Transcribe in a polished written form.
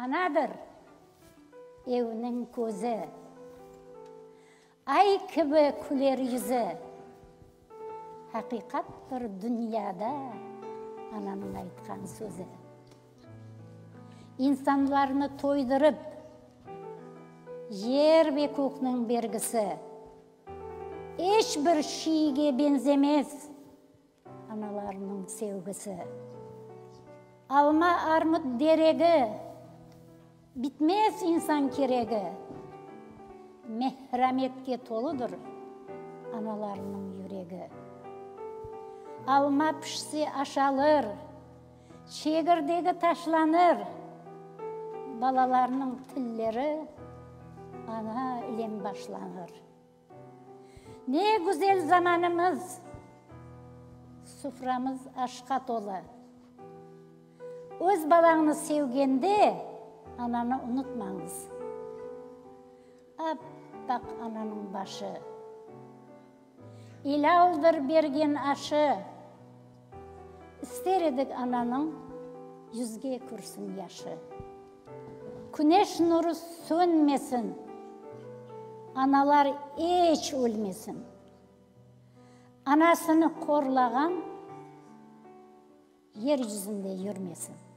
анаdır evinin көзі, ай кібі күлер yüzі. Хақиқат бір дүнияда ананың айтқан сөзі. İnsanlarını тойдырып, жер бе көкнің бергісі. Ешбір шиге бенземес аналарының севгісі. Алма армut дерегі, бітмес инсан керегі. Мехраметке толыдыр аналарының жүрегі. Алма пішсе ашалыр, шегірдегі ташланыр. Балаларының тіллері ана илем башланыр. Ne güzel zamanımız, suframız aşka dolu. Öz balağını sevgende ananı unutmаңыз. Appak ananın başı, İlaudur bergen aşı. İster edik ananın yüzge kürsün yaşı. Güneş nuru sönmesin, analar hiç ölmesin. Anasını korlagan yer yüzünde yürmesin.